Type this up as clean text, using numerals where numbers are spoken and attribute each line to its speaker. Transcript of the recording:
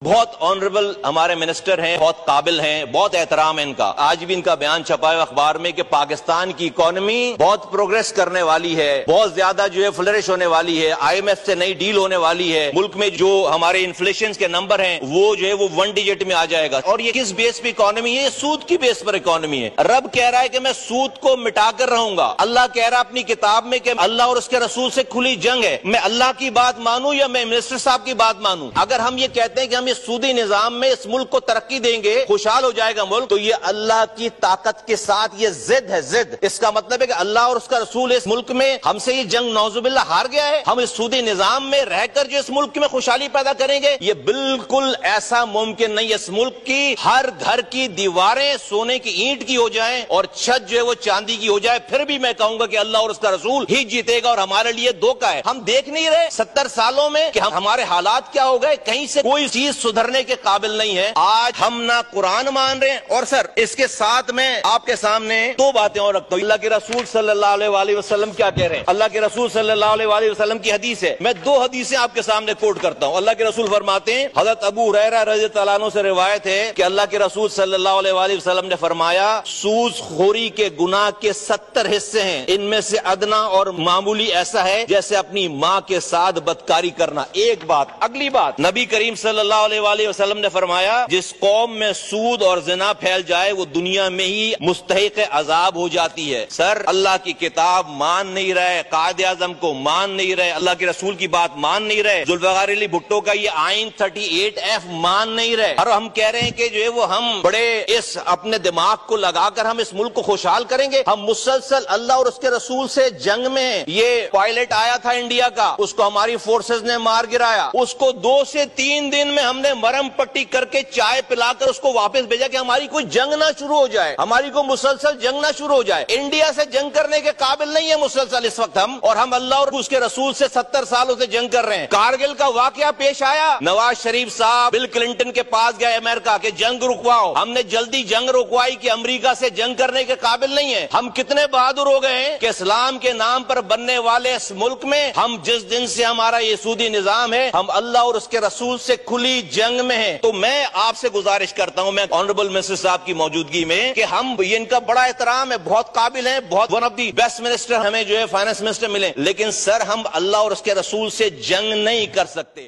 Speaker 1: بہت آنریبل ہمارے منسٹر ہیں، بہت قابل ہیں، بہت احترام ہے ان کا۔ آج بھی ان کا بیان چھپا ہے اخبار میں کہ پاکستان کی اکانومی بہت پروگریس کرنے والی ہے، بہت زیادہ جو ہے فلرش ہونے والی ہے، آئی ایم ایف سے نئی ڈیل ہونے والی ہے، ملک میں جو ہمارے انفلیشن کے نمبر ہیں وہ جو ہے وہ 1 ڈیجٹ میں آ جائے گا۔ اور یہ کس بیس پہ اکانومی ہے؟ یہ سود کی بیس پر اکانومی ہے۔ رب کہہ رہا ہے کہ میں سود کو مٹا کر رہوں گا۔ اللہ کہہ رہا اپنی کتاب میں کہ اللہ اور اس کے رسول سے کھلی جنگ ہے، میں اللہ کی بات مانوں یا میں منسٹر صاحب کی بات مانوں۔ اگر ہم یہ کہتے ہیں کہ ہم اس سودی نظام میں اس ملک کو ترقی دیں گے، خوشحال ہو جائے گا ملک، تو یہ اللہ کی طاقت کے ساتھ یہ ضد ہے، ضد۔ اس کا مطلب ہے کہ اللہ اور اس کا رسول اس ملک میں ہم سے یہ جنگ نعوذ باللہ ہار گیا ہے۔ ہم اس سودی نظام میں رہ کر جو اس ملک میں خوشحالی پیدا کریں گے، یہ بالکل ایسا ممکن نہیں۔ اس ملک کی ہر گھر کی دیواریں سونے کی اینٹ کی ہو جائیں اور چھت جو ہے وہ چاندی کی ہو جائے، پھر بھی میں کہوں گا کہ اللہ اور اس کا رسول ہی جیتے گا، اور ہمارے لیے دھوکہ ہے۔ ہم دیکھ نہیں رہے 70 سالوں میں کہ ہمارے حالات کیا ہو گئے؟ کہیں سے کوئی چیز سدھرنے کے قابل نہیں ہے۔ آج ہم نہ قرآن مان رہے ہیں، اور سر اس کے ساتھ میں آپ کے سامنے دو باتیں اور رکھتا ہوں۔ اللہ کے رسول صلی اللہ علیہ وآلہ وسلم کیا کہہ رہے ہیں؟ اللہ کے رسول صلی اللہ علیہ وآلہ وسلم کی حدیث ہے، میں 2 حدیثیں آپ کے سامنے کوٹ کرتا ہوں۔ اللہ کے رسول فرماتے ہیں، حضرت ابو ہریرہ رضی اللہ عنہ سے روایت ہے کہ اللہ کے رسول صلی اللہ علیہ وآلہ وسلم نے فرمایا، سود خوری کے گناہ کے 70 حصے ہیں، ان میں سے ادنا اور معمولی ایسا ہے جیسے اپنی ماں کے ساتھ بدکاری کرنا۔ ایک بات۔ اگلی بات، نبی کریم صلی اللہ علیہ وآلہ وسلم نے فرمایا، جس قوم میں سود اور زنا پھیل جائے وہ دنیا میں ہی مستحق عذاب ہو جاتی ہے۔ سر اللہ کی کتاب مان نہیں رہے، قائد اعظم کو مان نہیں رہے، اللہ کے رسول کی بات مان نہیں رہے، ذوالفقار علی بھٹو کا یہ آئین 38F مان نہیں رہے، اور ہم کہہ رہے ہیں کہ جو ہے وہ ہم بڑے اس اپنے دماغ کو لگا کر ہم اس ملک کو خوشحال کریں گے۔ ہم مسلسل اللہ اور اس کے رسول سے جنگ میں ہیں۔ یہ پائلٹ آیا تھا انڈیا کا، اس کو ہماری فورسز نے مار گرایا، اس کو 2 سے 3 دن میں ہم نے مرم پٹی کر کے چائے پلا کر اس کو واپس بھیجا کہ ہماری کوئی جنگ نہ شروع ہو جائے، ہماری کوئی مسلسل جنگ نہ شروع ہو جائے۔ انڈیا سے جنگ کرنے کے قابل نہیں ہے مسلسل اس وقت ہم، اور ہم اللہ اور اس کے رسول سے 70 سالوں سے جنگ کر رہے ہیں۔ کارگل کا واقعہ پیش آیا، نواز شریف صاحب بل کلنٹن کے پاس گئے امریکہ کہ جنگ رکواؤ، ہم نے جلدی جنگ رکوائی کہ امریکہ سے جنگ کرنے کے قابل نہیں ہے۔ ہم کتنے بہادر ہو گئے ہیں کہ اسلام کے نام پر بننے والے اس ملک میں ہم جس دن سے ہمارا یہ سودی نظام ہے، ہم اللہ اور اس کے رسول سے کھلی جنگ میں ہیں۔ تو میں آپ سے گزارش کرتا ہوں، میں آنریبل منسٹر صاحب کی موجودگی میں، کہ ہم یہ ان کا بڑا احترام ہے، بہت قابل ہیں، بہت one of the best minister ہمیں جو ہے فائنانس منسٹر ملے، لیکن سر ہم اللہ اور اس کے رسول سے جنگ نہیں کر سکتے۔